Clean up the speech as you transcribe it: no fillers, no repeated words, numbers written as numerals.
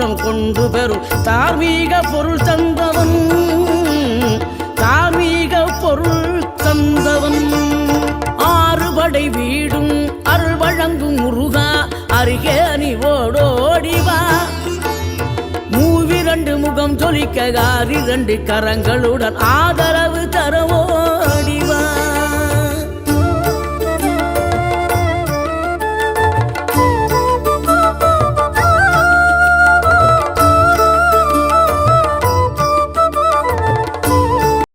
வரம் கொண்டு பெறும் தார்மீக பொருள் தந்தவன், தார்மீக பொருள் தந்தவன். ஆறுபடை வீடும் அருள் வழங்கும் முருகா அருகே நீ ஓடோடிவா. மூவிரண்டு முகம் ஜொலிக்க 2 கரங்களுடன் ஆதர